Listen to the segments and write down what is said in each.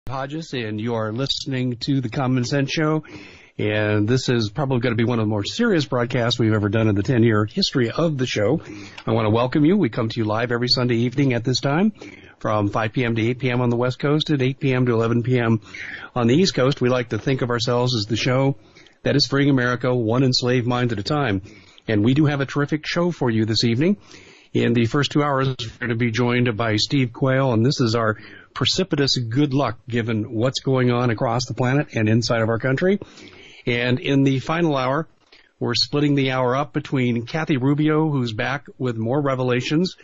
Hodges, and you are listening to The Common Sense Show. And this is probably going to be one of the more serious broadcasts we've ever done in the 10-year history of the show. I want to welcome you. We come to you live every Sunday evening at this time from 5 p.m. to 8 p.m. on the West Coast and 8 p.m. to 11 p.m. on the East Coast. We like to think of ourselves as the show that is freeing America one enslaved mind at a time. And we do have a terrific show for you this evening. In the first 2 hours, we're going to be joined by Steve Quayle, and this is our precipitous good luck given what's going on across the planet and inside of our country. And in the final hour, we're splitting the hour up between Kathy Rubio, who's back with more revelations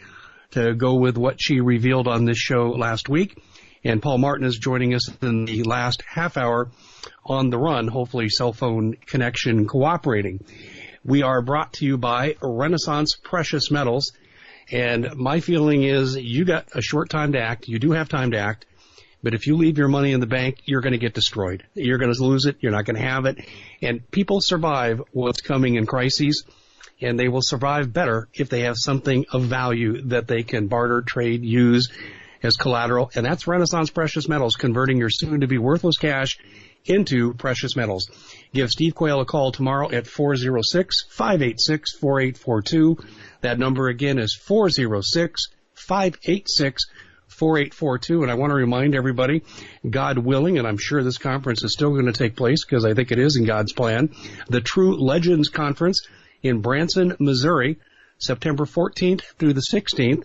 to go with what she revealed on this show last week. And Paul Martin is joining us in the last half hour on the run, hopefully cell phone connection cooperating. We are brought to you by Renaissance Precious Metals. And my feeling is you got a short time to act. You do have time to act. But if you leave your money in the bank, you're going to get destroyed. You're going to lose it. You're not going to have it. And people survive what's coming in crises, and they will survive better if they have something of value that they can barter, trade, use as collateral. And that's Renaissance Precious Metals, converting your soon-to-be worthless cash into precious metals. Give Steve Quayle a call tomorrow at 406-586-4842. That number again is 406-586-4842. And I want to remind everybody, God willing, and I'm sure this conference is still going to take place because I think it is in God's plan, the True Legends Conference in Branson, Missouri, September 14th through the 16th.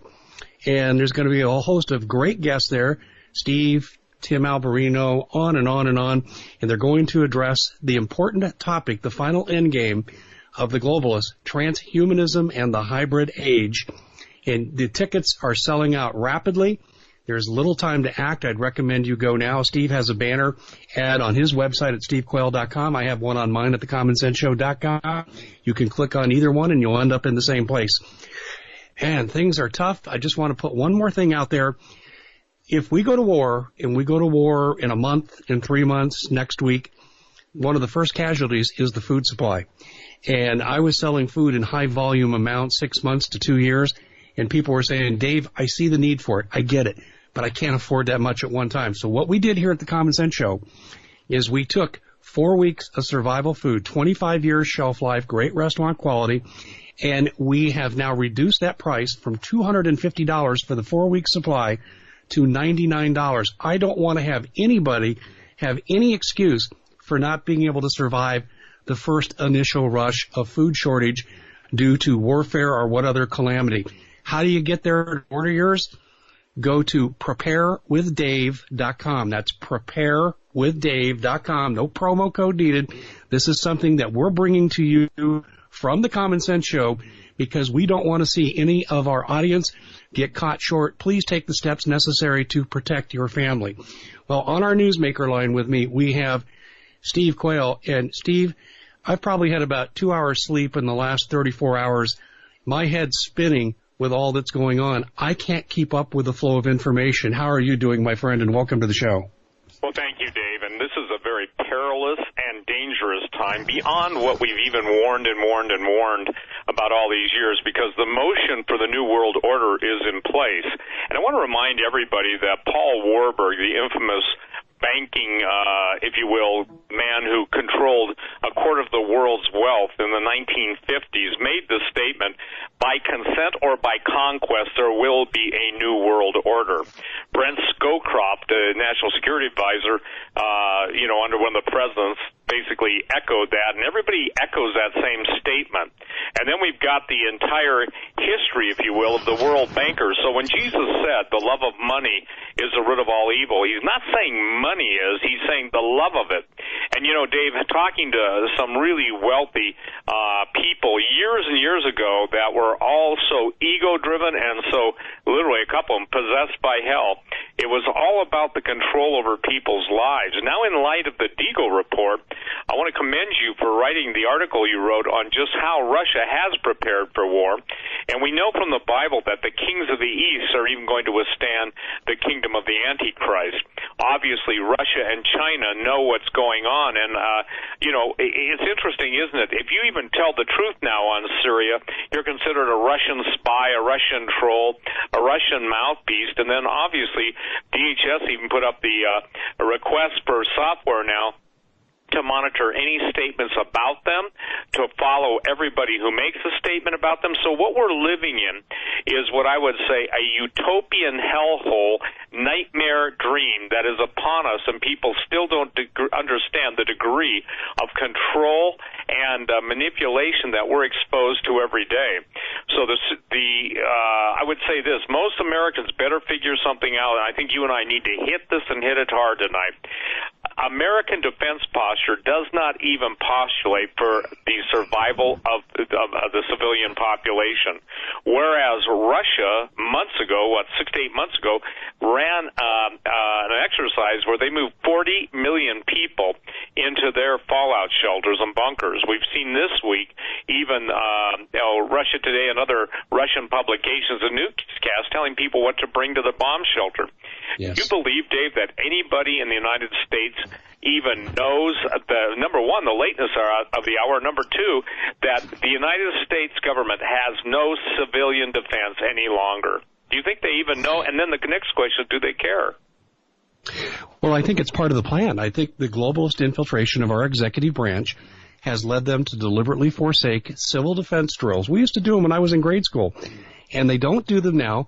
And there's going to be a whole host of great guests there. Steve, Tim Alberino, on and on and on. And they're going to address the important topic, the final end game of the globalists, transhumanism and the hybrid age. And the tickets are selling out rapidly. There's little time to act. I'd recommend you go now. Steve has a banner ad on his website at stevequayle.com. I have one on mine at thecommonsenseshow.com. You can click on either one and you'll end up in the same place. And things are tough. I just want to put one more thing out there. If we go to war, and we go to war in a month, in 3 months, next week, one of the first casualties is the food supply. And I was selling food in high volume amounts, 6 months to 2 years, and people were saying, Dave, I see the need for it. I get it, but I can't afford that much at one time. So what we did here at the Common Sense Show is we took 4 weeks of survival food, 25 years shelf life, great restaurant quality, and we have now reduced that price from $250 for the 4-week supply to $99. I don't want to have anybody have any excuse for not being able to survive the first initial rush of food shortage due to warfare or what other calamity. How do you get there to order yours? Go to preparewithdave.com. That's preparewithdave.com. No promo code needed. This is something that we're bringing to you from the Common Sense Show because we don't want to see any of our audience get caught short. Please take the steps necessary to protect your family. Well, on our newsmaker line with me, we have Steve Quayle. And Steve, I've probably had about 2 hours sleep in the last 34 hours. My head's spinning with all that's going on. I can't keep up with the flow of information. How are you doing, my friend, and welcome to the show. Well, thank you, Dave. And this is a very perilous and dangerous time beyond what we've even warned about all these years, because the motion for the New World Order is in place. And I want to remind everybody that Paul Warburg, the infamous banking, if you will, man who controlled a quarter of the world's wealth in the 1950s, made the statement, by consent or by conquest, there will be a new world order. Brent Scowcroft, the national security advisor, under one of the presidents, basically echoed that, and everybody echoes that same statement. And then we've got the entire history, if you will, of the world bankers. So when Jesus said the love of money is the root of all evil, he's not saying money is, he's saying the love of it. And, Dave, talking to some really wealthy people years and years ago that were all so ego-driven and so, literally, a couple of them possessed by hell, it was all about the control over people's lives. Now, in light of the Deagle report, I want to commend you for writing the article you wrote on just how Russia has prepared for war. And we know from the Bible that the kings of the East are even going to withstand the kingdom of the Antichrist. obviously Russia and China know what's going on. And, it's interesting, isn't it? If you even tell the truth now on Syria, you're considered a Russian spy, a Russian troll, a Russian mouthpiece. And then obviously DHS even put up the request for software now to monitor any statements about them, to follow everybody who makes a statement about them. So what we're living in is what I would say a utopian hellhole nightmare dream that is upon us, and people still don't understand the degree of control and manipulation that we're exposed to every day. So I would say this, most Americans better figure something out, and I think you and I need to hit this and hit it hard tonight. American defense posture does not even postulate for the survival of the civilian population, whereas Russia months ago, 6 to 8 months ago, ran an exercise where they moved 40 million people into their fallout shelters and bunkers. We've seen this week even Russia Today and other Russian publications a newscast telling people what to bring to the bomb shelter. Yes. You believe, Dave, that anybody in the United States even knows, number one, the lateness of the hour, number two, that the United States government has no civilian defense any longer? Do you think they even know? And then the next question is, do they care? Well, I think it's part of the plan. I think the globalist infiltration of our executive branch has led them to deliberately forsake civil defense drills. We used to do them when I was in grade school, and they don't do them now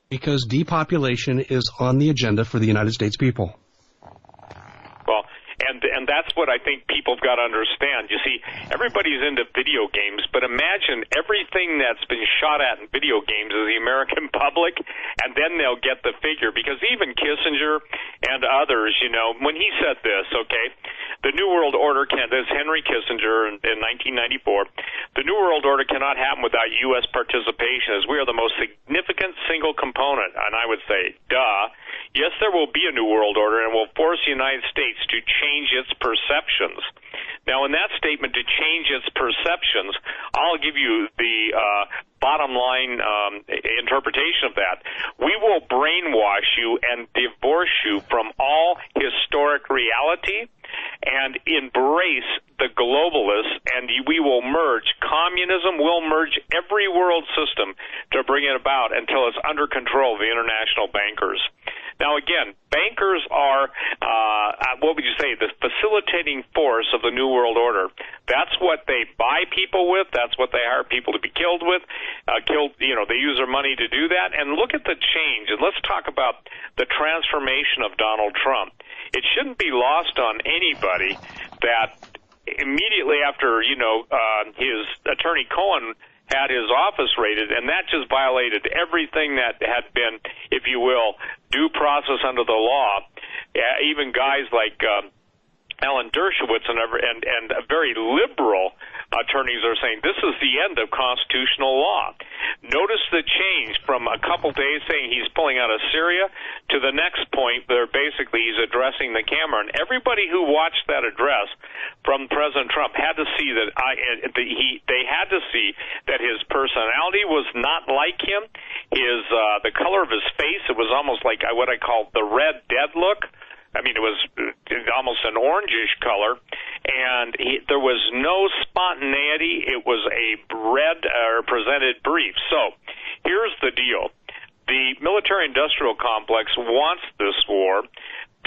because depopulation is on the agenda for the United States people. And that's what I think people have got to understand. You see, everybody's into video games, but imagine everything that's been shot at in video games is the American public, and then they'll get the figure. Because even Kissinger and others, when he said this, okay, the New World Order this Henry Kissinger in 1994, the New World Order cannot happen without U.S. participation, as we are the most significant single component. And I would say, duh. Yes, there will be a New World Order, and will force the United States to change its perceptions. Now, in that statement, to change its perceptions, I'll give you the bottom line interpretation of that. We will brainwash you and divorce you from all historic reality and embrace the globalists, and we will merge. Communism will merge every world system to bring it about until it's under control of the international bankers. Now, again, bankers are, what would you say, the facilitating force of the New World Order. That's what they buy people with. That's what they hire people to be killed with. They use their money to do that. And look at the change. And let's talk about the transformation of Donald Trump. It shouldn't be lost on anybody that immediately after, his attorney Cohen had his office raided, and that just violated everything that had been, if you will, due process under the law. Even guys like Alan Dershowitz and very liberal attorneys are saying this is the end of constitutional law. Notice the change from a couple days saying he's pulling out of Syria to the next point where basically he's addressing the camera. And everybody who watched that address from President Trump had to see that they had to see that his personality was not like him. The color of his face, it was almost like what I call the Red Dead look. I mean, it was almost an orangish color, and there was no spontaneity. It was a presented brief. So here's the deal. The military-industrial complex wants this war.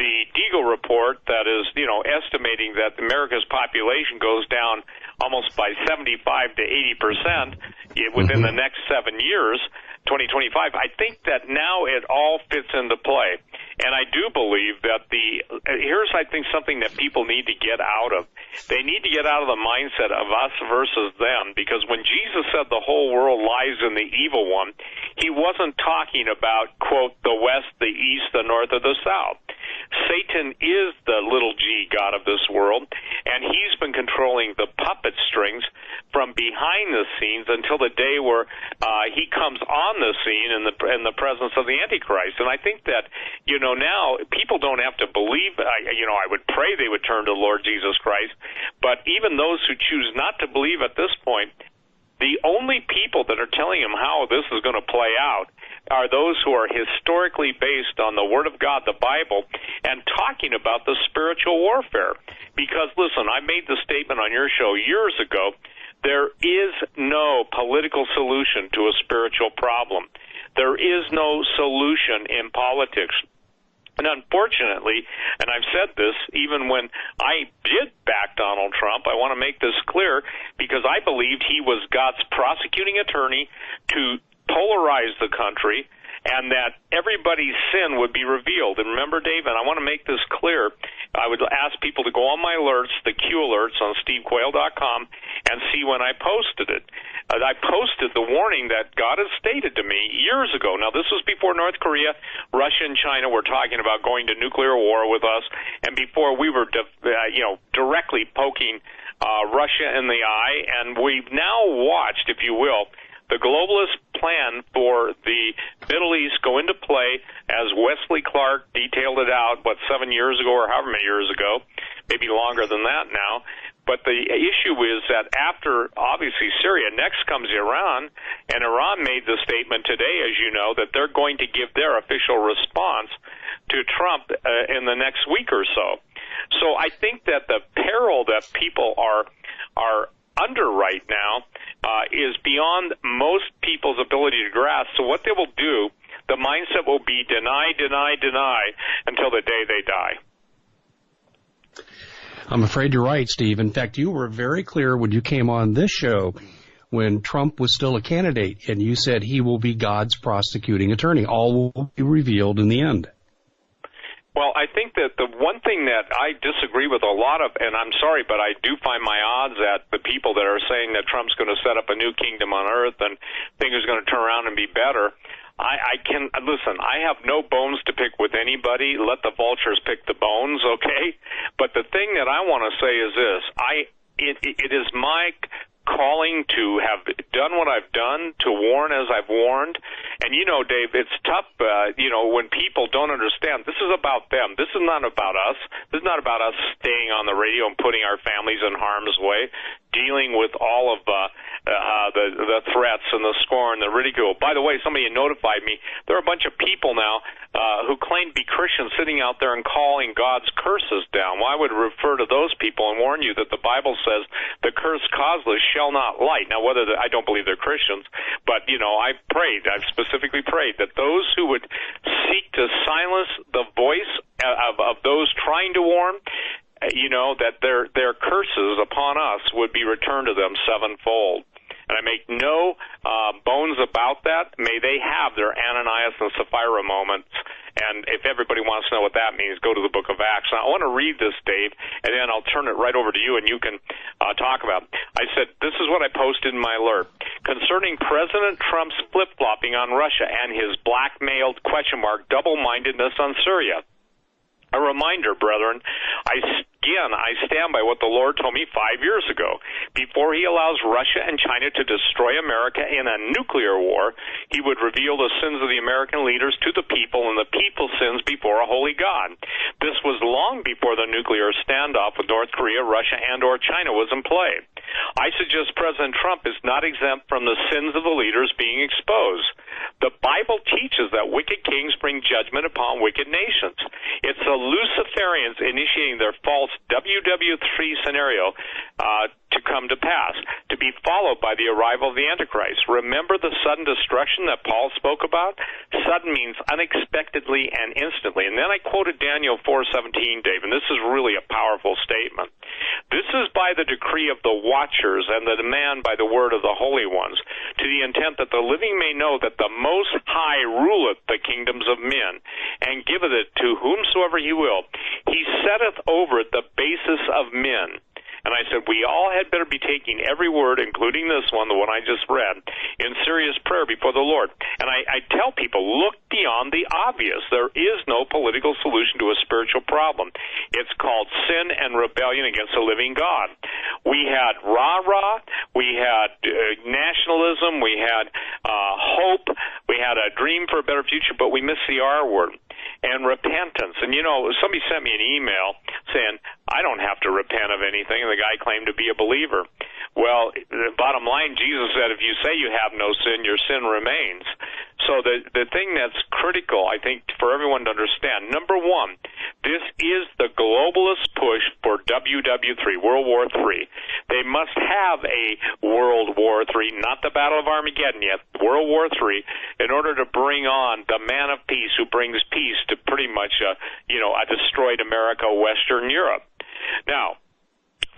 The Deagle report that is, estimating that America's population goes down almost by 75 to 80% within the next 7 years, 2025. I think that now it all fits into play. And I do believe that here's, I think, something that people need to get out of. They need to get out of the mindset of us versus them, because when Jesus said the whole world lies in the evil one, he wasn't talking about, quote, the West, the East, the North, or the South. Satan is the little g god of this world, and he's been controlling the puppet strings from behind the scenes until the day where he comes on the scene in the presence of the Antichrist. And I think that, now people don't have to believe. I would pray they would turn to the Lord Jesus Christ, but even those who choose not to believe at this point, The only people that are telling him how this is going to play out are those who are historically based on the Word of God, the Bible, and talking about the spiritual warfare. Because, listen, I made the statement on your show years ago, there is no political solution to a spiritual problem. There is no solution in politics. And unfortunately, and I've said this even when I did back Donald Trump, I want to make this clear because I believed he was God's prosecuting attorney to polarize the country and that everybody's sin would be revealed. And remember, Dave, and I want to make this clear, I would ask people to go on my alerts, the Q alerts on stevequayle.com, and see when I posted it. I posted the warning that God has stated to me years ago. Now, this was before North Korea, Russia, and China were talking about going to nuclear war with us, and before we were, directly poking Russia in the eye. And we've now watched, if you will, the globalist plan for the Middle East go into play as Wesley Clark detailed it out, 7 years ago or however many years ago, maybe longer than that now. But the issue is that after, obviously, Syria, next comes Iran, and Iran made the statement today, as you know, that they're going to give their official response to Trump in the next week or so. So I think that the peril that people are under right now is beyond most people's ability to grasp. So what they will do, the mindset will be deny, deny, deny until the day they die. I'm afraid you're right, Steve. In fact, you were very clear when you came on this show when Trump was still a candidate, and you said he will be God's prosecuting attorney. All will be revealed in the end. Well, I think that the one thing that I disagree with a lot of, and I'm sorry, but I do find my odds at the people that are saying that Trump's going to set up a new kingdom on earth and things are going to turn around and be better. Listen, I have no bones to pick with anybody. Let the vultures pick the bones, okay? But the thing that I want to say is this. It is my calling to have done what I've done, to warn as I've warned. And, Dave, it's tough, when people don't understand. This is about them. This is not about us. This is not about us staying on the radio and putting our families in harm's way, dealing with all of the threats and the scorn, the ridicule. By the way, somebody notified me, there are a bunch of people now who claim to be Christians sitting out there and calling God's curses down. Well, I would refer to those people and warn you that the Bible says the curse causeless shall not light. Now, I don't believe they're Christians, but, I've specifically prayed that those who would seek to silence the voice of those trying to warn, that their curses upon us would be returned to them sevenfold. And I make no bones about that. May they have their Ananias and Sapphira moments. And if everybody wants to know what that means, go to the book of Acts. Now, I want to read this, Dave, and then I'll turn it right over to you, and you can talk about it. I said, this is what I posted in my alert. Concerning President Trump's flip-flopping on Russia and his blackmailed, double-mindedness on Syria. A reminder, brethren, I stand by what the Lord told me 5 years ago. Before he allows Russia and China to destroy America in a nuclear war, he would reveal the sins of the American leaders to the people and the people's sins before a holy God. This was long before the nuclear standoff with North Korea, Russia, and or China was in play. I suggest President Trump is not exempt from the sins of the leaders being exposed. The Bible teaches that wicked kings bring judgment upon wicked nations. It's the Luciferians initiating their false WWIII scenario to come to pass, to be followed by the arrival of the Antichrist. Remember the sudden destruction that Paul spoke about? Sudden means unexpectedly and instantly. And then I quoted Daniel 4:17, Dave, and this is really a powerful statement. This is by the decree of the watchers and the demand by the word of the holy ones, to the intent that the living may know that the Most High ruleth the kingdoms of men, and giveth it to whomsoever he will. He setteth over it the basis of men. And I said, we all had better be taking every word, including this one, the one I just read, in serious prayer before the Lord. And I tell people, look beyond the obvious. There is no political solution to a spiritual problem. It's called sin and rebellion against the living God. We had rah-rah, we had nationalism, we had hope, we had a dream for a better future, but we missed the R word. And repentance. And, somebody sent me an email saying, I don't have to repent of anything, and the guy claimed to be a believer. Well, the bottom line, Jesus said, if you say you have no sin, your sin remains. So the thing that's critical, I think, for everyone to understand, number one, this is the globalist push for WWIII, World War III. They must have a World War III, not the Battle of Armageddon yet, World War III, in order to bring on the man of peace who brings peace to pretty much a destroyed America, Western Europe. Now,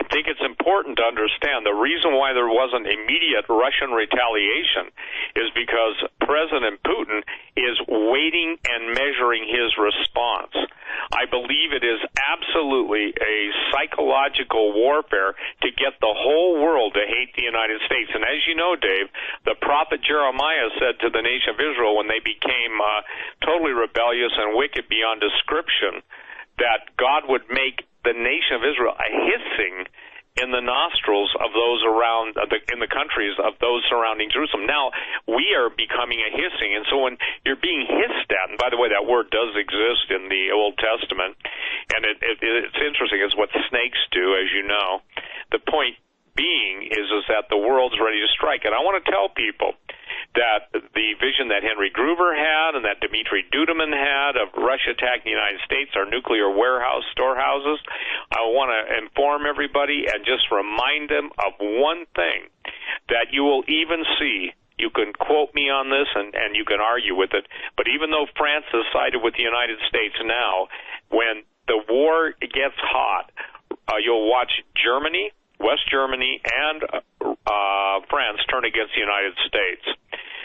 I think it's important to understand the reason why there wasn't immediate Russian retaliation is because President Putin is waiting and measuring his response. I believe it is absolutely a psychological warfare to get the whole world to hate the United States. And as you know, Dave, the prophet Jeremiah said to the nation of Israel when they became totally rebellious and wicked beyond description that God would make the nation of Israel a hissing in the nostrils of those around in the countries of those surrounding Jerusalem. Now, we are becoming a hissing, and so when you're being hissed at, and by the way, that word does exist in the Old Testament, and it's interesting, it's what snakes do, as you know. The point being is that the world's ready to strike, and I want to tell people that the vision that Henry Gruver had and that Dmitry Duduman had of Russia attacking the United States, our nuclear storehouses, I want to inform everybody and just remind them of one thing that you will even see. You can quote me on this and you can argue with it, but even though France has sided with the United States now, when the war gets hot, you'll watch Germany, West Germany, and France turn against the United States.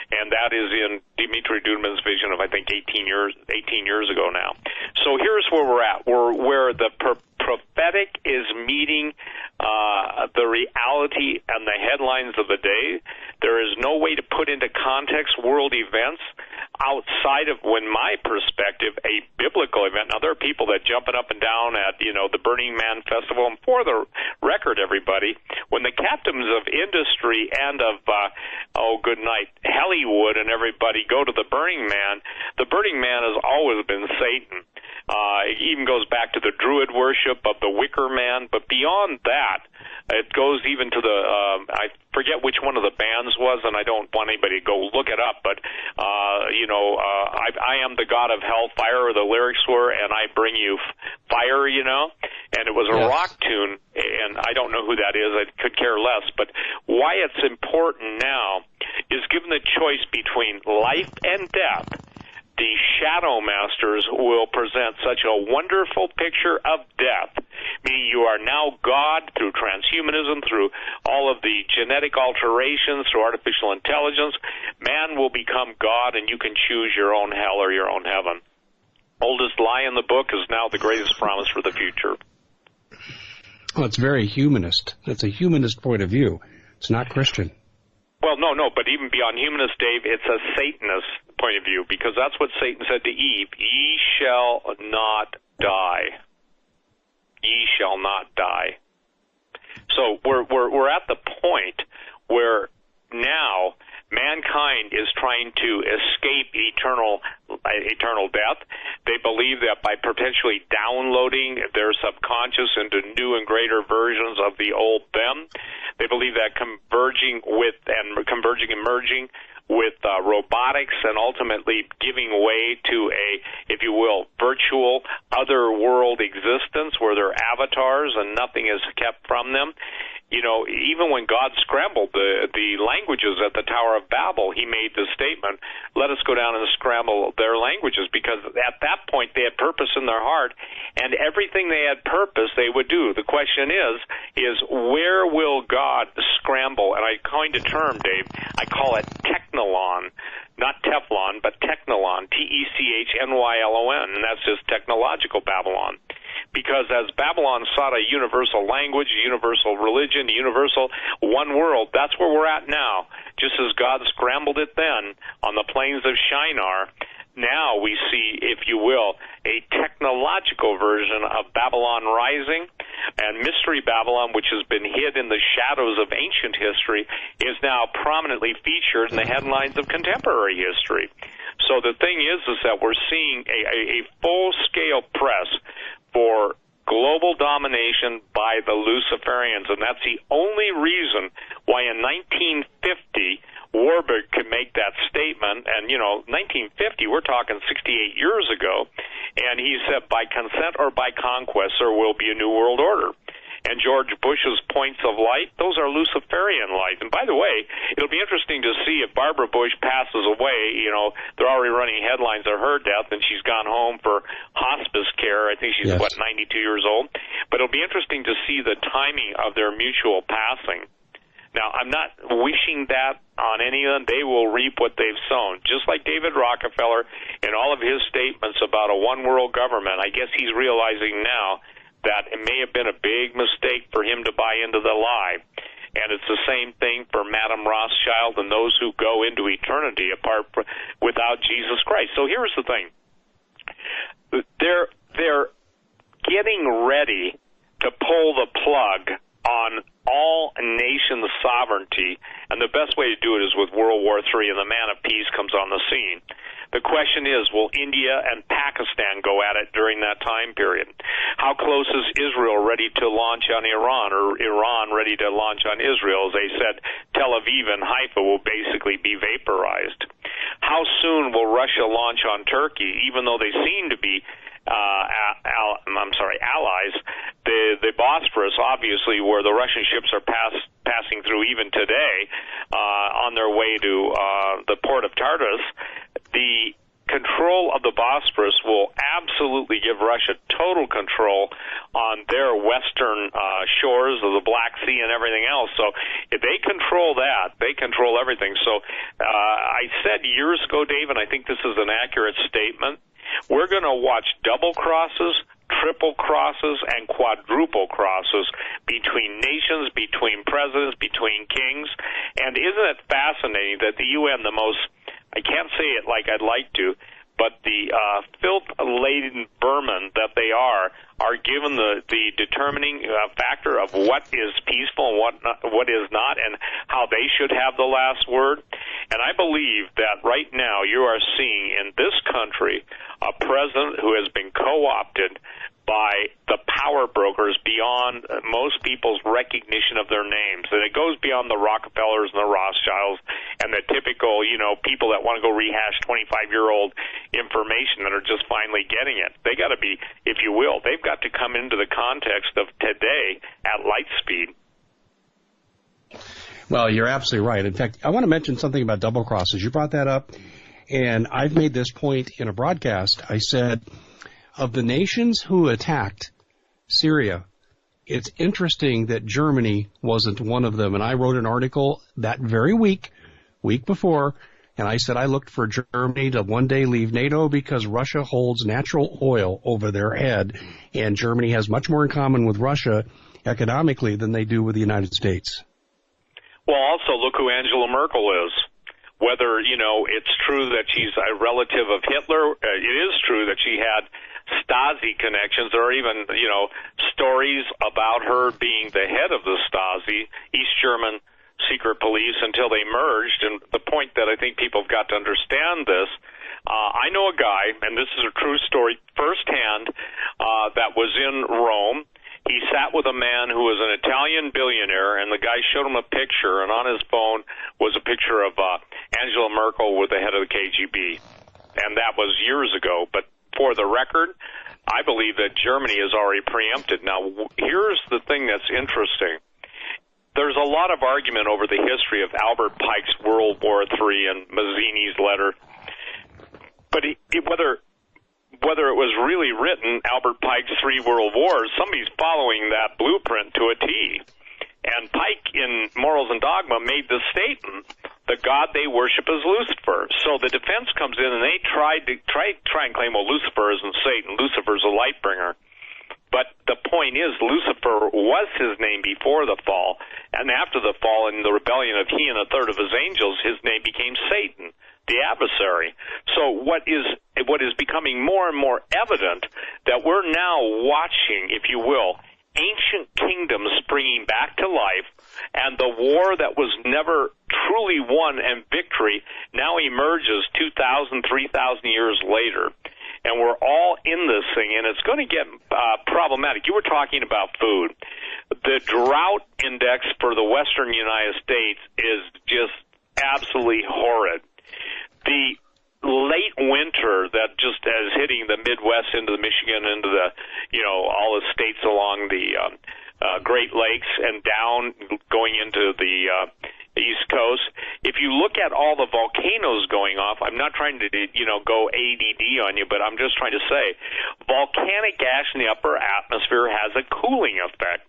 And that is in Dmitry Duduman's vision of, I think, 18 years ago now. So here's where we're at. We're where the prophetic is meeting the reality and the headlines of the day. There is no way to put into context world events outside of, in my perspective, a biblical event. Now, there are people that jumping up and down at, the Burning Man Festival. And for the record, everybody, when the captains of industry and of, good night, Hollywood and everybody go to the Burning Man has always been Satan. It even goes back to the Druid worship of the Wicker Man. But beyond that, it goes even to the, I forget which one of the bands was, and I don't want anybody to go look it up, but, I am the God of hellfire, or the lyrics were, and I bring you fire, and it was a rock tune, and I don't know who that is, I could care less, but why it's important now is given the choice between life and death, the Shadow Masters will present such a wonderful picture of death, meaning you are now God through transhumanism, through all of the genetic alterations, through artificial intelligence. Man will become God, and you can choose your own hell or your own heaven. Oldest lie in the book is now the greatest promise for the future. Well, it's very humanist. It's a humanist point of view. It's not Christian. Well, no, but even beyond humanist, Dave, it's a Satanist point of view, because that's what Satan said to Eve, ye shall not die. Ye shall not die. So we're at the point where now mankind is trying to escape eternal death. They believe that by potentially downloading their subconscious into new and greater versions of the old them, they believe that converging and merging with robotics and ultimately giving way to a, if you will, virtual other world existence where they're avatars and nothing is kept from them. Even when God scrambled the languages at the Tower of Babel, he made the statement, let us go down and scramble their languages, because at that point they had purpose in their heart, and everything they had purpose they would do. The question is where will God scramble? And I coined a term, Dave, I call it technolon. Not Teflon, but technolon, Technylon, and that's just technological Babylon. Because as Babylon sought a universal language, a universal religion, a universal one world, that's where we're at now. Just as God scrambled it then on the plains of Shinar, now we see, if you will, a technological version of Babylon rising, and Mystery Babylon, which has been hid in the shadows of ancient history, is now prominently featured in the headlines of contemporary history. So the thing is that we're seeing a full-scale press for global domination by the Luciferians, and that's the only reason why in 1950 Warburg could make that statement. And, 1950, we're talking 68 years ago, and he said, by consent or by conquest, there will be a new world order. And George Bush's points of light, those are Luciferian light. And by the way, it'll be interesting to see if Barbara Bush passes away. They're already running headlines of her death, and she's gone home for hospice care. I think she's, 92 years old. But it'll be interesting to see the timing of their mutual passing. Now, I'm not wishing that on any of them. They will reap what they've sown. Just like David Rockefeller in all of his statements about a one-world government, I guess he's realizing now that it may have been a big mistake for him to buy into the lie. And it's the same thing for Madame Rothschild and those who go into eternity without Jesus Christ. So here's the thing. They're getting ready to pull the plug on all nation sovereignty, and the best way to do it is with World War III, and the man of peace comes on the scene. The question is, will India and Pakistan go at it during that time period? How close is Israel ready to launch on Iran, or Iran ready to launch on Israel? As they said, Tel Aviv and Haifa will basically be vaporized. How soon will Russia launch on Turkey, even though they seem to be allies? The Bosphorus, obviously, where the Russian ships are passing through even today, on their way to the port of Tartus, the control of the Bosphorus will absolutely give Russia total control on their western shores of the Black Sea and everything else. So if they control that, they control everything. So I said years ago, Dave, and I think this is an accurate statement, we're going to watch double crosses, triple crosses, and quadruple crosses between nations, between presidents, between kings. And isn't it fascinating that the UN, I can't say it like I'd like to, but the filth-laden vermin that they are given the determining factor of what is peaceful and what is not, and how they should have the last word. And I believe that right now you are seeing in this country a president who has been co-opted by the power brokers beyond most people's recognition of their names. And it goes beyond the Rockefellers and the Rothschilds and the typical, people that want to go rehash 25-year-old information that are just finally getting it. They got to be, if you will, they've got to come into the context of today at light speed. Well, you're absolutely right. In fact, I want to mention something about double crosses. You brought that up, and I've made this point in a broadcast. I said, of the nations who attacked Syria, it's interesting that Germany wasn't one of them. And I wrote an article that very week before, and I said I looked for Germany to one day leave NATO because Russia holds natural oil over their head, and Germany has much more in common with Russia economically than they do with the United States. Well, also, look who Angela Merkel is. Whether, it's true that she's a relative of Hitler, it is true that she had Stasi connections. There are even, stories about her being the head of the Stasi, East German secret police, until they merged. And the point that I think people have got to understand this, I know a guy, and this is a true story firsthand, that was in Rome. He sat with a man who was an Italian billionaire, and the guy showed him a picture, and on his phone was a picture of Angela Merkel with the head of the KGB. And that was years ago. But for the record, I believe that Germany is already preempted. Now, here's the thing that's interesting. There's a lot of argument over the history of Albert Pike's World War III and Mazzini's letter. But whether it was really written, Albert Pike's Three World Wars, somebody's following that blueprint to a T. And Pike, in Morals and Dogma, made the statement, the God they worship is Lucifer. So the defense comes in, and they try and claim, well, Lucifer isn't Satan. Lucifer's a light bringer. But the point is, Lucifer was his name before the fall, and after the fall and the rebellion of he and a third of his angels, his name became Satan, the adversary. So what is becoming more and more evident that we're now watching, if you will, ancient kingdoms springing back to life, and the war that was never truly won and victory now emerges 2,000, 3,000 years later. and we're all in this thing, and it's going to get problematic. You were talking about food. The drought index for the western United States is just absolutely horrid. The late winter that just is hitting the Midwest into the Michigan, into the, all the states along the Great Lakes and down going into the East Coast. If you look at all the volcanoes going off, I'm not trying to, go ADD on you, but I'm just trying to say volcanic ash in the upper atmosphere has a cooling effect.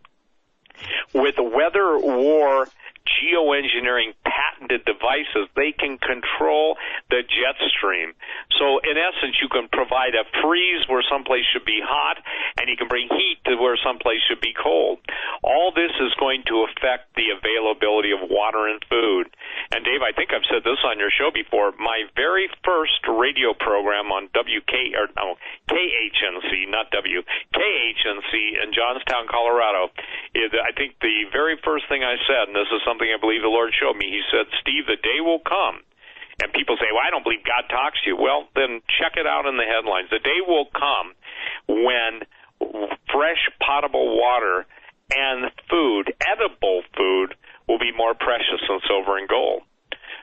With weather war geoengineering patented devices, they can control the jet stream. So in essence, you can provide a freeze where someplace should be hot, and you can bring heat to where someplace should be cold. All this is going to affect the availability of water and food. And Dave, I think I've said this on your show before. My very first radio program on KHNC, not W, KHNC in Johnstown, Colorado, is, I think the very first thing I said, and this is something I believe the Lord showed me, he said, Steve, the day will come. And people say, well, I don't believe God talks to you. Well, then check it out in the headlines. The day will come when fresh potable water and food, edible food, will be more precious than silver and gold.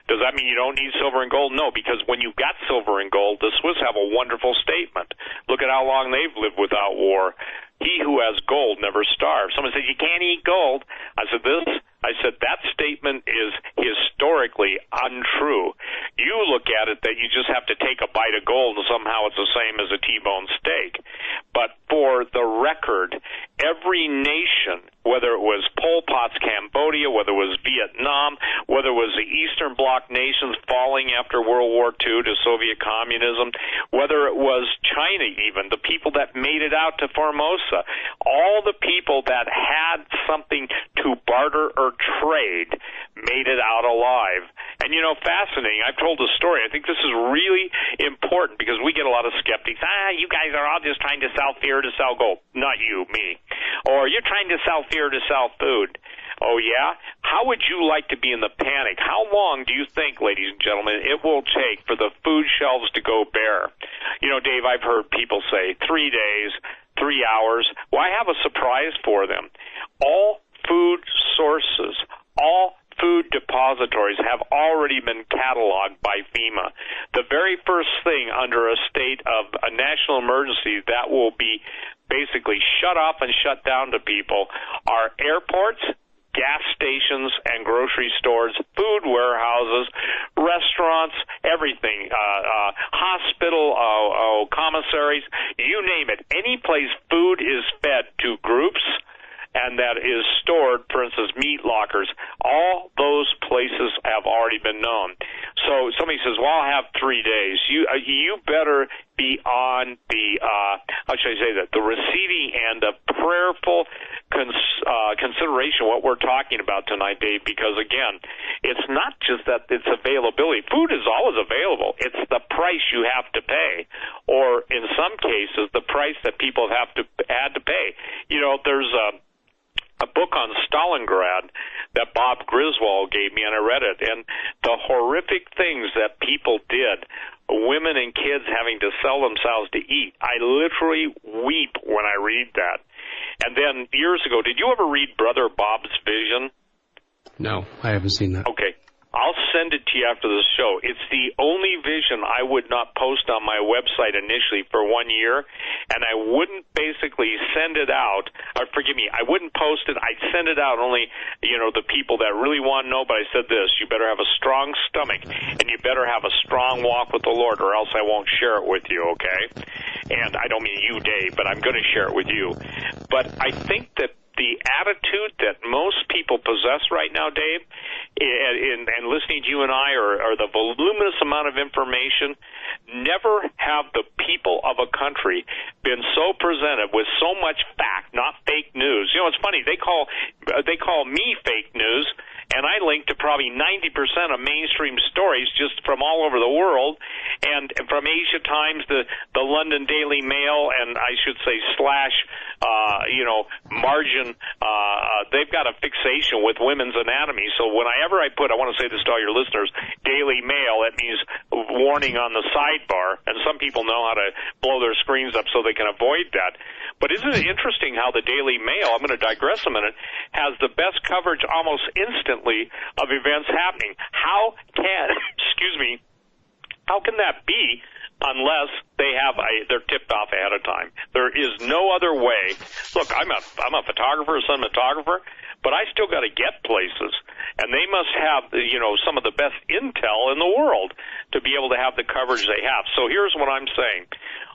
Does that mean you don't need silver and gold? No, because when you got silver and gold, the Swiss have a wonderful statement. Look at how long they've lived without war. He who has gold never starves. Someone says, you can't eat gold. I said, that statement is historically untrue. You look at it that you just have to take a bite of gold and somehow it's the same as a T-bone steak. But for the record, every nation, whether it was Pol Pot's Cambodia, whether it was Vietnam, whether it was the Eastern Bloc nations falling after World War II to Soviet communism, whether it was China even, the people that made it out to Formosa, all the people that had something to barter or trade made it out alive. And, fascinating. I've told a story. I think this is really important because we get a lot of skeptics. You guys are all just trying to sell fear to sell gold. Not you, me. Or you're trying to sell fear to sell food. Oh, yeah? How would you like to be in the panic? How long do you think, ladies and gentlemen, it will take for the food shelves to go bare? Dave, I've heard people say 3 days, 3 hours. Well, I have a surprise for them. All food sources, all food depositories have already been cataloged by FEMA. The very first thing under a state of a national emergency that will be basically shut off and shut down to people are airports, gas stations and grocery stores, food warehouses, restaurants, everything, hospital, commissaries, you name it. Any place food is fed to groups and that is stored, for instance, meat lockers, all those places have already been known. So somebody says, well, I'll have 3 days. You better be on the, how should I say that, the receiving end of prayerful consideration what we're talking about tonight, Dave, because, again, it's not just that it's availability. Food is always available. It's the price you have to pay, or in some cases, the price that people had to pay. There's a book on Stalingrad that Bob Griswold gave me, and I read it, and the horrific things that people did, women and kids having to sell themselves to eat. I literally weep when I read that. And then years ago, did you ever read Brother Bob's Vision? No, I haven't seen that. Okay. I'll send it to you after the show. It's the only vision I would not post on my website initially for 1 year, and I wouldn't basically send it out, or forgive me, I wouldn't post it. I'd send it out only, the people that really want to know, but I said this, you better have a strong stomach, and you better have a strong walk with the Lord, or else I won't share it with you, okay? And I don't mean you, Dave, but I'm going to share it with you. But I think that the attitude that most people possess right now, Dave, and listening to you and I, or the voluminous amount of information, never have the people of a country been so presented with so much fact, not fake news. It's funny, they call me fake news, and I link to probably 90% of mainstream stories just from all over the world, and from Asia Times, the London Daily Mail, and I should say / margin. They've got a fixation with women's anatomy. So whenever I want to say this to all your listeners, Daily Mail, it means warning on the sidebar, and some people know how to blow their screens up so they can avoid that. But isn't it interesting how the Daily Mail, I'm going to digress a minute, has the best coverage almost instantly of events happening? How can that be unless they're tipped off ahead of time? There is no other way. Look, I'm a photographer, a cinematographer, but I still got to get places. And they must have, some of the best intel in the world to be able to have the coverage they have. So here's what I'm saying.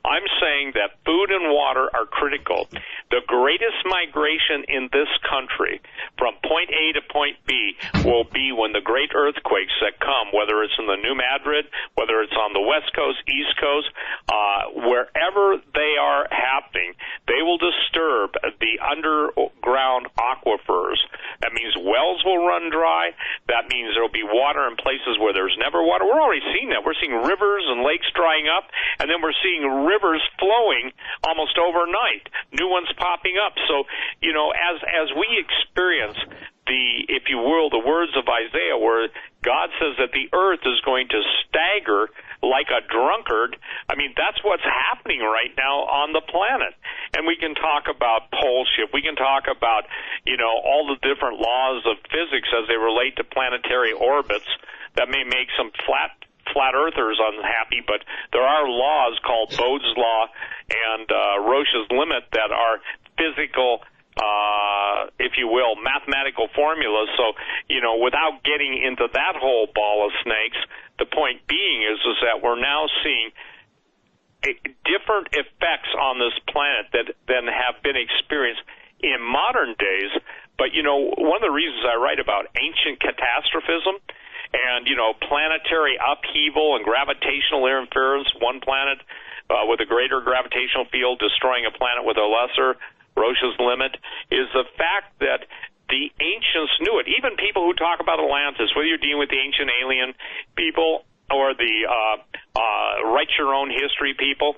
I'm saying that food and water are critical. The greatest migration in this country from point A to point B will be when the great earthquakes that come, whether it's in the New Madrid, whether it's on the West Coast, East Coast, wherever they are happening, they will disturb the underground aquifers. That means wells will run dry. That means there will be water in places where there's never water. We're already seeing that. We're seeing rivers and lakes drying up, and then we're seeing rivers flowing almost overnight, new ones popping up. So, as we experience if you will, the words of Isaiah, where God says that the earth is going to stagger like a drunkard, I mean, that's what's happening right now on the planet. And we can talk about pole shift. We can talk about, all the different laws of physics as they relate to planetary orbits that may make some flat earthers unhappy, but there are laws called Bode's law and Roche's limit that are physical, if you will, mathematical formulas. So, without getting into that whole ball of snakes, the point being is that we're now seeing different effects on this planet than have been experienced in modern days. But, one of the reasons I write about ancient catastrophism and, planetary upheaval and gravitational interference, one planet with a greater gravitational field destroying a planet with a lesser, Roche's limit, is the fact that the ancients knew it. Even people who talk about Atlantis, whether you're dealing with the ancient alien people or the write your own history people,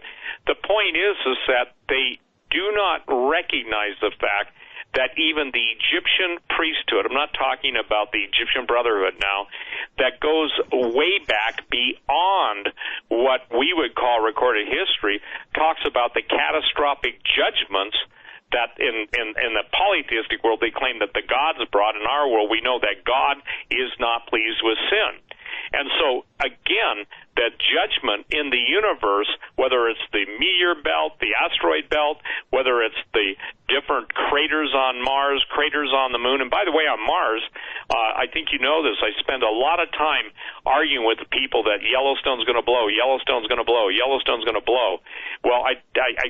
the point is that they do not recognize the fact that even the Egyptian priesthood, I'm not talking about the Egyptian Brotherhood now, that goes way back beyond what we would call recorded history, talks about the catastrophic judgments that in the polytheistic world they claim that the gods brought. In our world, we know that God is not pleased with sin. And so, again, that judgment in the universe, whether it's the meteor belt, the asteroid belt, whether it's the different craters on Mars, craters on the moon. And by the way, on Mars, I think you know this, I spend a lot of time arguing with people that Yellowstone's going to blow, Yellowstone's going to blow, Yellowstone's going to blow. Well, I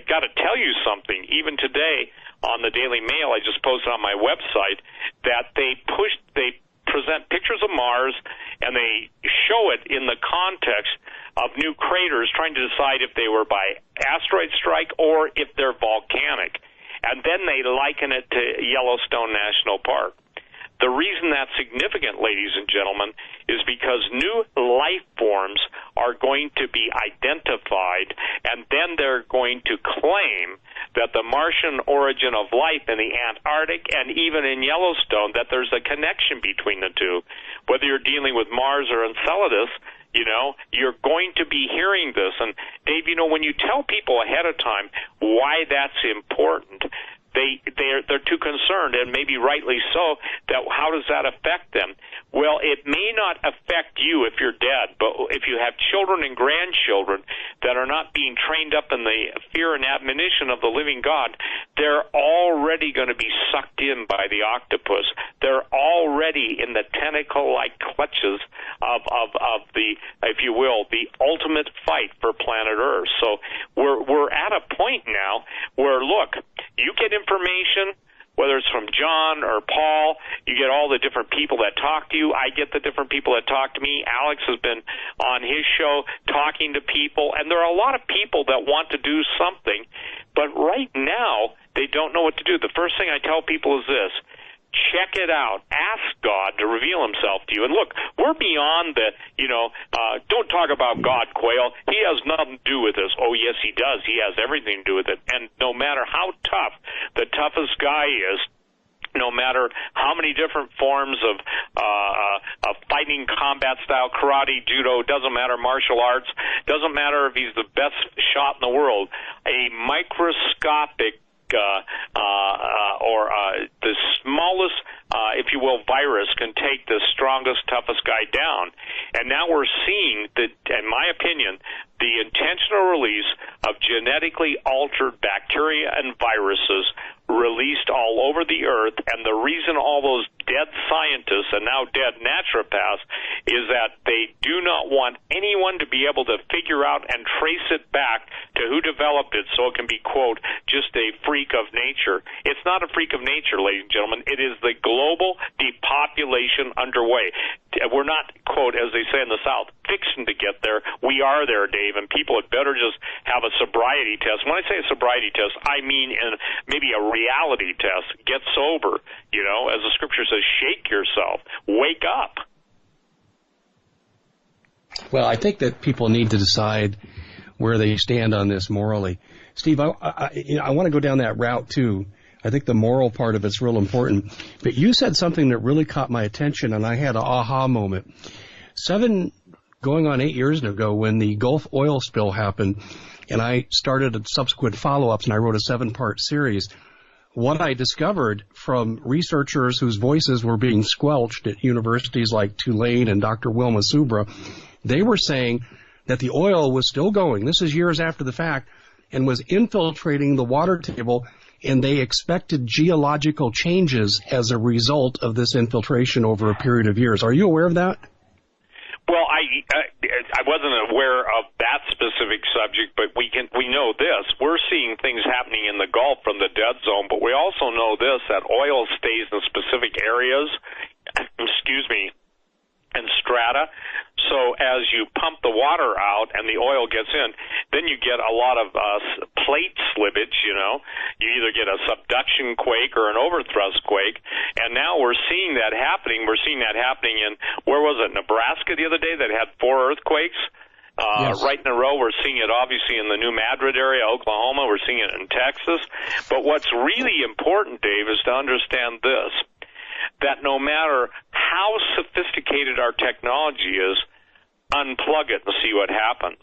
got to tell you something. Even today on the Daily Mail, I just posted on my website, that they present pictures of Mars, and they show it in the context of new craters, trying to decide if they were by asteroid strike or if they're volcanic. And then they liken it to Yellowstone National Park. The reason that's significant, ladies and gentlemen, is because new life forms are going to be identified, and then they're going to claim that the Martian origin of life in the Antarctic and even in Yellowstone, that there's a connection between the two. Whether you're dealing with Mars or Enceladus, you're going to be hearing this. And Dave, when you tell people ahead of time why that's important, they're too concerned, and maybe rightly so, that how does that affect them? Well, it may not affect you if you're dead, but if you have children and grandchildren that are not being trained up in the fear and admonition of the living God, they're already going to be sucked in by the octopus. They're already in the tentacle-like clutches of the, if you will, the ultimate fight for planet Earth. So we're at a point now where, look, you get information, whether it's from John or Paul, you get all the different people that talk to you. I get the different people that talk to me. Alex has been on his show talking to people, and there are a lot of people that want to do something, but right now they don't know what to do. The first thing I tell people is this: check it out. Ask God to reveal himself to you. And look, we're beyond the, don't talk about God, Quayle. He has nothing to do with this. Oh, yes, he does. He has everything to do with it. And no matter how tough the toughest guy is, no matter how many different forms of fighting, combat style, karate, judo, doesn't matter, martial arts, doesn't matter if he's the best shot in the world, a microscopic the smallest, if you will, virus can take the strongest, toughest guy down. And now we're seeing that, in my opinion, the intentional release of genetically altered bacteria and viruses released all over the earth, and the reason all those dead scientists and now dead naturopaths is that they do not want anyone to be able to figure out and trace it back to who developed it so it can be, quote, just a freak of nature. It's not a freak of nature, ladies and gentlemen. It is the global depopulation underway. We're not, quote, as they say in the South, fixing to get there. We are there, Dave, and people had better just have a sobriety test. When I say a sobriety test, I mean in maybe a reality test. Get sober, as the scripture says, shake yourself, wake up. Well, I think that people need to decide where they stand on this morally. Steve, I want to go down that route too. I think the moral part of it's real important. But you said something that really caught my attention, and I had an aha moment. 8 years ago, when the Gulf oil spill happened, and I started a subsequent follow-ups, and I wrote a 7-part series, what I discovered from researchers whose voices were being squelched at universities like Tulane and Dr. Wilma Subra, they were saying that the oil was still going, this is years after the fact, and was infiltrating the water table, and they expected geological changes as a result of this infiltration over a period of years. Are you aware of that? Well, I wasn't aware of that specific subject, but we know this. We're seeing things happening in the Gulf from the dead zone, but we also know this, that oil stays in specific areas, and strata. So as you pump the water out and the oil gets in, then you get a lot of plate slippage, You either get a subduction quake or an overthrust quake. And now we're seeing that happening. We're seeing that happening in, where was it, Nebraska the other day that had 4 earthquakes? Yes. Right in a row. We're seeing it obviously in the New Madrid area, Oklahoma. We're seeing it in Texas. But what's really important, Dave, is to understand this, that no matter how sophisticated our technology is, unplug it and see what happens.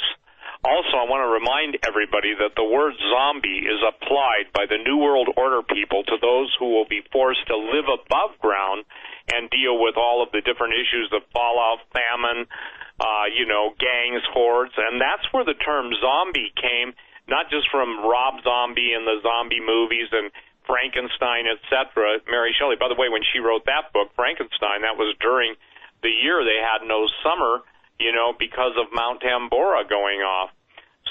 Also, I want to remind everybody that the word zombie is applied by the New World Order people to those who will be forced to live above ground and deal with all of the different issues of fallout, famine, gangs, hordes. And that's where the term zombie came, not just from Rob Zombie and the zombie movies and Frankenstein, etc. Mary Shelley, by the way, when she wrote that book, Frankenstein, that was during the year they had no summer, because of Mount Tambora going off.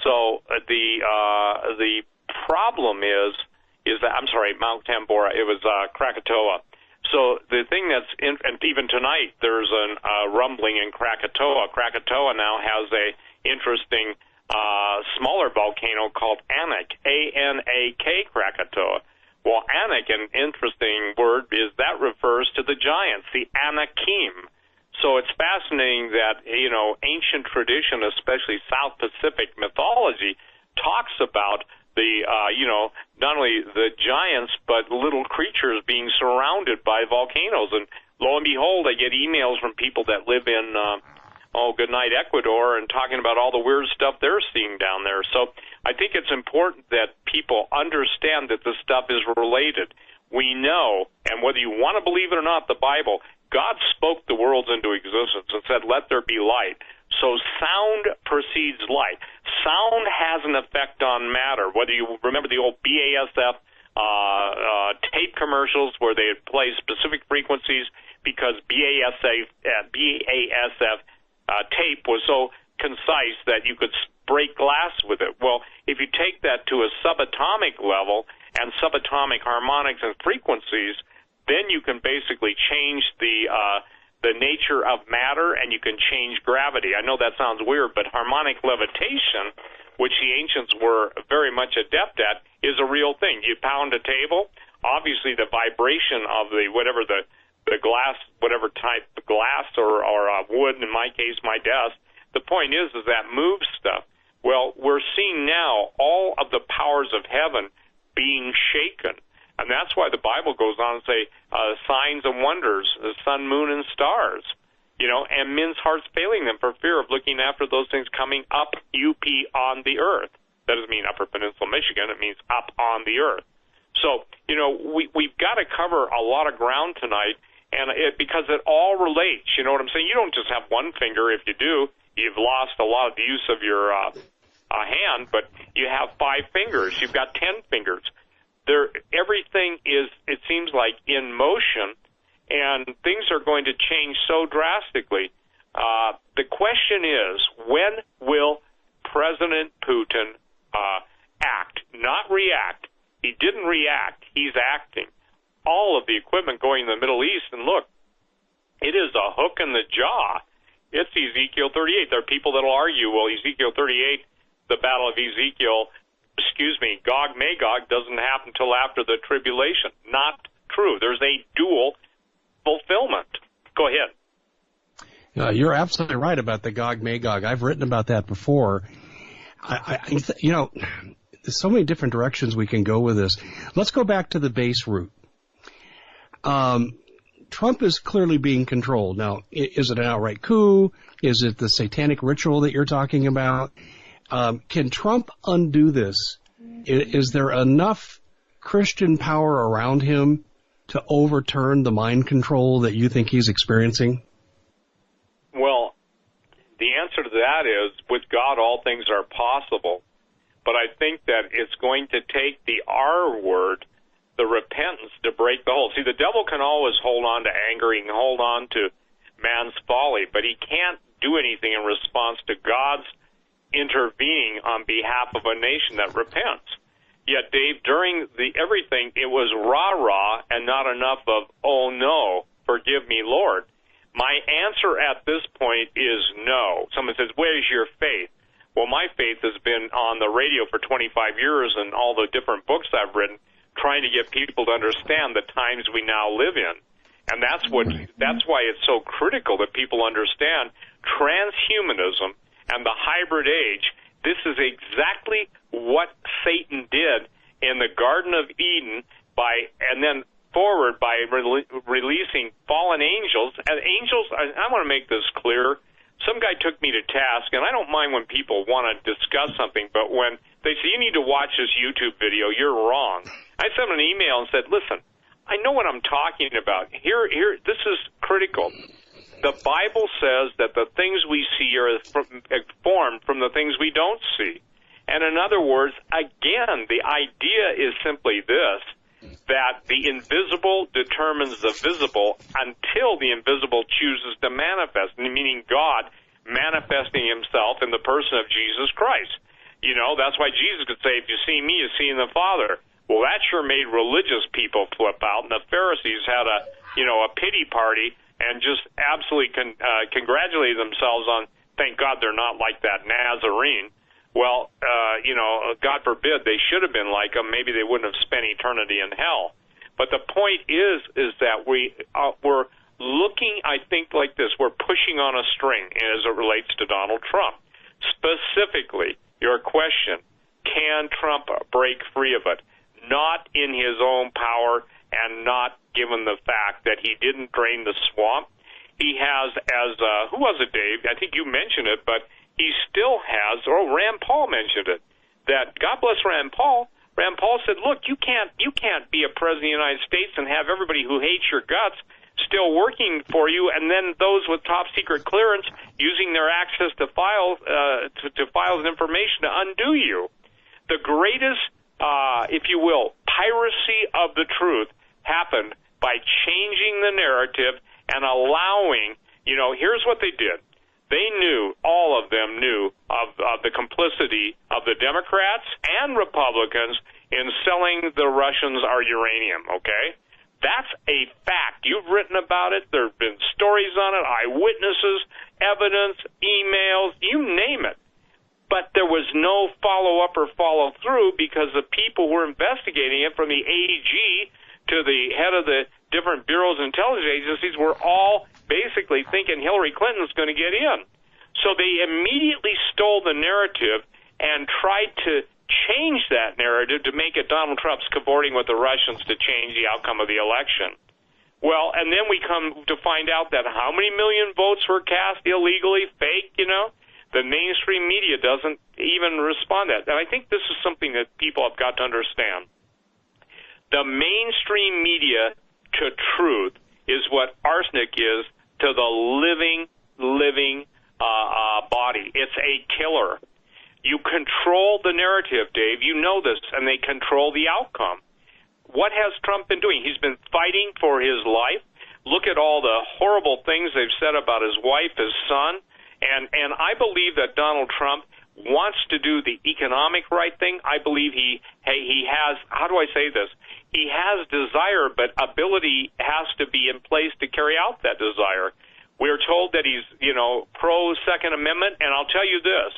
So the problem is that, I'm sorry, Mount Tambora, it was Krakatoa. So the thing that's, and even tonight, there's a rumbling in Krakatoa. Krakatoa now has a interesting smaller volcano called Anak, A-N-A-K, Krakatoa. Well, Anak, an interesting word, is that refers to the giants, the Anakim. So it's fascinating that, ancient tradition, especially South Pacific mythology, talks about the, not only the giants, but little creatures being surrounded by volcanoes. And lo and behold, I get emails from people that live in, good night, Ecuador, and talking about all the weird stuff they're seeing down there. So I think it's important that people understand that this stuff is related. We know, and whether you want to believe it or not, the Bible, God spoke the worlds into existence and said, let there be light. So sound precedes light. Sound has an effect on matter. Whether you remember the old BASF tape commercials where they would play specific frequencies because BASF tape was so concise that you could break glass with it. Well, if you take that to a subatomic level and subatomic harmonics and frequencies, then you can basically change the nature of matter, and you can change gravity. I know that sounds weird, but harmonic levitation, which the ancients were very much adept at, is a real thing. You pound a table, obviously the vibration of the whatever the the glass, whatever type of glass or wood, in my case, my desk. The point is that moves stuff. Well, we're seeing now all of the powers of heaven being shaken. And that's why the Bible goes on and say, signs and wonders, the sun, moon, and stars, and men's hearts failing them for fear of looking after those things coming up, on the earth. That doesn't mean Upper Peninsula, Michigan. It means up on the earth. So, we've got to cover a lot of ground tonight, and because it all relates. You know what I'm saying? You don't just have one finger. If you do, you've lost a lot of the use of your hand, but you have 5 fingers. You've got 10 fingers. Everything is, it seems like, in motion, and things are going to change so drastically. The question is, when will President Putin act, not react? He didn't react. He's acting. All of the equipment going to the Middle East, and look, it is a hook in the jaw. It's Ezekiel 38. There are people that will argue, well, Ezekiel 38, the Battle of Ezekiel, Gog Magog doesn't happen until after the tribulation. Not true. There's a dual fulfillment. Go ahead. You're absolutely right about the Gog Magog. I've written about that before. There's so many different directions we can go with this. Let's go back to the base root. Trump is clearly being controlled. Now, is it an outright coup? Is it the satanic ritual that you're talking about? Can Trump undo this? Is there enough Christian power around him to overturn the mind control that you think he's experiencing? Well, the answer to that is, with God, all things are possible. But I think that it's going to take the R word, the repentance, to break the hold. See, the devil can always hold on to anger. He can hold on to man's folly, but he can't do anything in response to God's intervening on behalf of a nation that repents. Yet, Dave, during everything, it was rah-rah and not enough of, oh, no, forgive me, Lord. My answer at this point is no. Someone says, where's your faith? Well, my faith has been on the radio for 25 years and all the different books I've written, trying to get people to understand the times we now live in. And that's why it's so critical that people understand transhumanism and the hybrid age. This is exactly what Satan did in the Garden of Eden and then forward by releasing fallen angels. And angels, I want to make this clear. Some guy took me to task, and I don't mind when people want to discuss something, but when they say, you need to watch this YouTube video, you're wrong. I sent them an email and said, listen, I know what I'm talking about. Here, this is critical. The Bible says that the things we see are formed from the things we don't see. And in other words, again, the idea is simply this, that the invisible determines the visible until the invisible chooses to manifest, meaning God manifesting himself in the person of Jesus Christ. You know, that's why Jesus could say, if you see me, you see the Father. Well, that sure made religious people flip out, and the Pharisees had a pity party and just absolutely congratulated themselves on, thank God they're not like that Nazarene. Well, God forbid they should have been like them. Maybe they wouldn't have spent eternity in hell. But the point is that we're looking, I think, like this. We're pushing on a string as it relates to Donald Trump. Specifically, your question, can Trump break free of it? Not in his own power and not given the fact that he didn't drain the swamp. He has, who was it, Dave? I think you mentioned it, but he still has, or Rand Paul mentioned it, that, God bless Rand Paul. Rand Paul said, look, you can't be a president of the United States and have everybody who hates your guts still working for you, and then those with top secret clearance using their access to files and information to undo you. The greatest, if you will, piracy of the truth happened by changing the narrative and allowing, here's what they did. They knew, all of them knew, of the complicity of the Democrats and Republicans in selling the Russians our uranium, okay? That's a fact. You've written about it. There have been stories on it, eyewitnesses, evidence, emails, you name it. But there was no follow-up or follow-through because the people who were investigating it, from the AG to the head of the different bureaus and intelligence agencies were all basically thinking Hillary Clinton's going to get in. So they immediately stole the narrative and tried to change that narrative to make it Donald Trump's cavorting with the Russians to change the outcome of the election. Well, and then we come to find out that how many million votes were cast illegally, fake, the mainstream media doesn't even respond to that. And I think this is something that people have got to understand. The mainstream media to truth is what arsenic is to the living body. It's a killer. You control the narrative, Dave. You know this, and they control the outcome. What has Trump been doing? He's been fighting for his life. Look at all the horrible things they've said about his wife, his son. And I believe that Donald Trump wants to do the economic right thing. I believe he has, how do I say this? He has desire, but ability has to be in place to carry out that desire. We're told that he's, pro-Second Amendment, and I'll tell you this.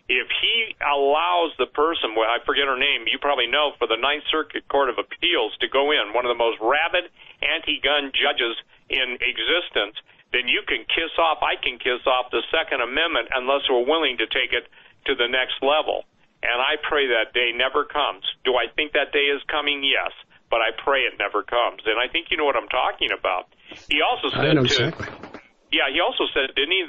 If he allows the person, well, I forget her name, you probably know, for the Ninth Circuit Court of Appeals to go in, one of the most rabid anti-gun judges in existence, then you can I can kiss off the Second Amendment unless we're willing to take it to the next level. And I pray that day never comes. Do I think that day is coming? Yes. But I pray it never comes. And I think you know what I'm talking about. He also said, he also said, didn't he,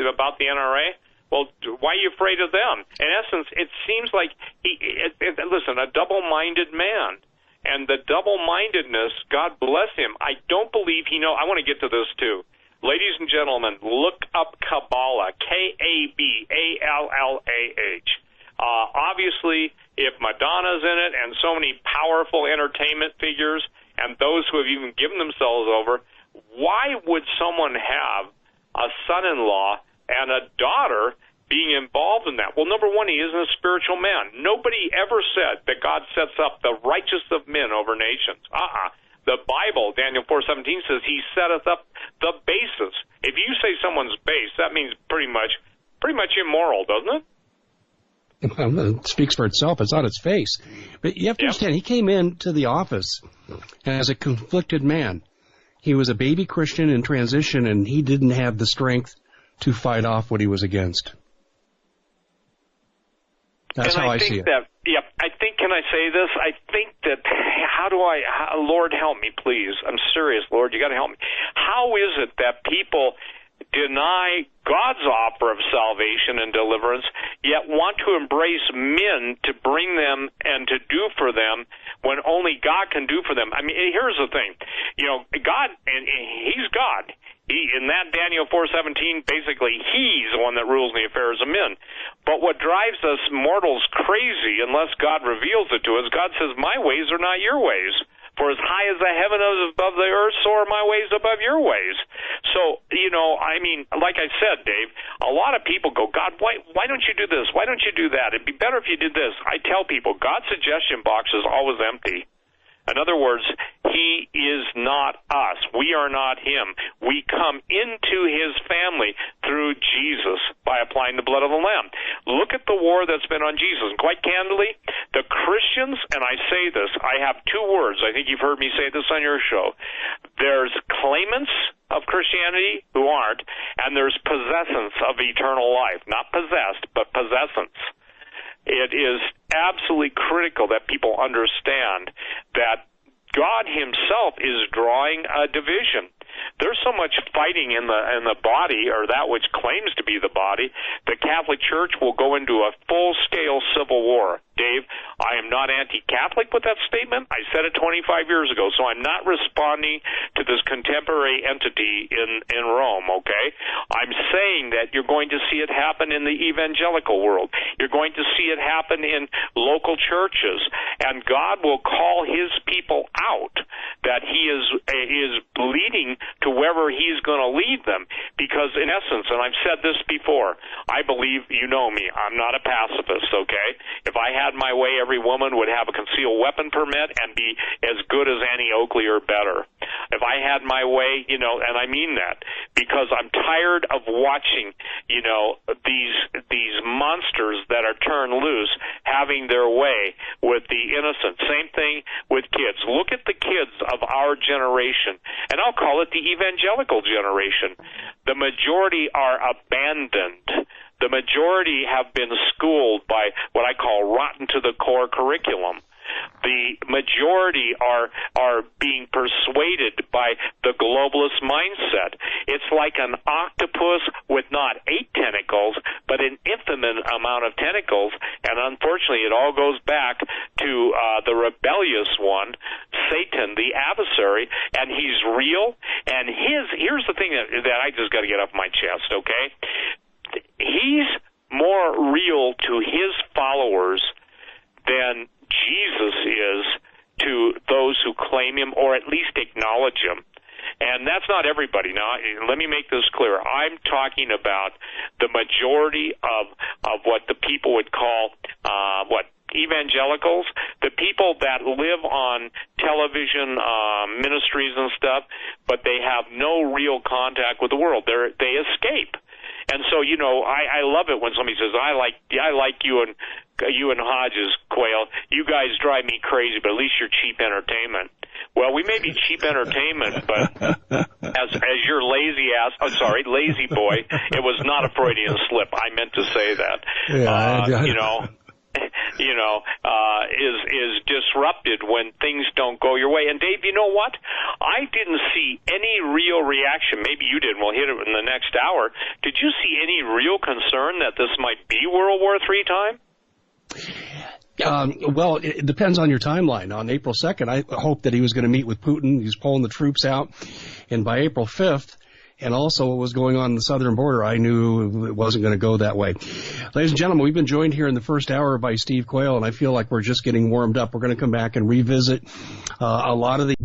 about the NRA? Well, why are you afraid of them? In essence, it seems like listen, a double-minded man. And the double-mindedness, God bless him, I don't believe he knows. I want to get to this, too. Ladies and gentlemen, look up Kabbalah, K-A-B-A-L-L-A-H. Obviously, if Madonna's in it and so many powerful entertainment figures and those who have even given themselves over, why would someone have a son-in-law and a daughter being involved in that? Well, number one, he isn't a spiritual man. Nobody ever said that God sets up the righteous of men over nations. The Bible, Daniel 4:17, says he setteth up the basis. If you say someone's base, that means pretty much immoral, doesn't it? Well, it speaks for itself. It's on its face. But you have to understand, he came into the office as a conflicted man. He was a baby Christian in transition, and he didn't have the strength to fight off what he was against. That's how I see it. I think, can I say this? I think that, Lord help me, please. I'm serious, Lord, you got to help me. How is it that people deny God's offer of salvation and deliverance, yet want to embrace men to bring them and to do for them when only God can do for them? I mean, here's the thing. God, and he's God. In that Daniel 4:17, basically, he's the one that rules the affairs of men. But what drives us mortals crazy, unless God reveals it to us, God says, my ways are not your ways. For as high as the heaven is above the earth, so are my ways above your ways. So, like I said, Dave, a lot of people go, God, why don't you do this? Why don't you do that? It'd be better if you did this. I tell people, God's suggestion box is always empty. In other words, he is not us. We are not him. We come into his family through Jesus by applying the blood of the Lamb. Look at the war that's been on Jesus. And quite candidly, the Christians, and I say this, I have two words. I think you've heard me say this on your show. There's claimants of Christianity who aren't, and there's possessants of eternal life. Not possessed, but possessants. It is absolutely critical that people understand that God himself is drawing a division. There's so much fighting in the body, or that which claims to be the body, the Catholic Church will go into a full-scale civil war. Dave, I am not anti-Catholic with that statement. I said it 25 years ago, so I'm not responding to this contemporary entity in Rome, okay? I'm saying that you're going to see it happen in the evangelical world. You're going to see it happen in local churches, and God will call his people out, that he is leading to wherever he's going to lead them. Because in essence, and I've said this before, I believe, you know me, I'm not a pacifist, okay? If I had my way, every woman would have a concealed weapon permit and be as good as Annie Oakley or better. if I had my way, and I mean that, because I'm tired of watching, these monsters that are turned loose having their way with the innocent. Same thing with kids. Look at the kids of our generation, and I'll call it the evangelical generation. The majority are abandoned. The majority have been schooled by what I call rotten to the core curriculum. The majority are being persuaded by the globalist mindset. It's like an octopus with not 8 tentacles, but an infinite amount of tentacles, and unfortunately it all goes back to the rebellious one, Satan, the adversary, and he's real, and here's the thing that I just got to get off my chest, okay? He's more real to his followers than Jesus is to those who claim him or at least acknowledge him. And that's not everybody. Now, let me make this clear. I'm talking about the majority of what the people would call, evangelicals, the people that live on television ministries and stuff, but they have no real contact with the world. They escape. And so, I love it when somebody says, I like you and Hodges, Quayle. You guys drive me crazy, but at least you're cheap entertainment. Well, we may be cheap entertainment, but as your lazy boy, it was not a Freudian slip. I meant to say that. Yeah, is disrupted when things don't go your way. And Dave, you know what? I didn't see any real reaction. Maybe you did. We'll hit it in the next hour. Did you see any real concern that this might be World War III time? Well, it depends on your timeline. On April 2nd, I hoped that he was going to meet with Putin. He's pulling the troops out. And by April 5th, and also what was going on the southern border, I knew it wasn't going to go that way. Ladies and gentlemen, we've been joined here in the first hour by Steve Quayle, and I feel like we're just getting warmed up. We're going to come back and revisit a lot of the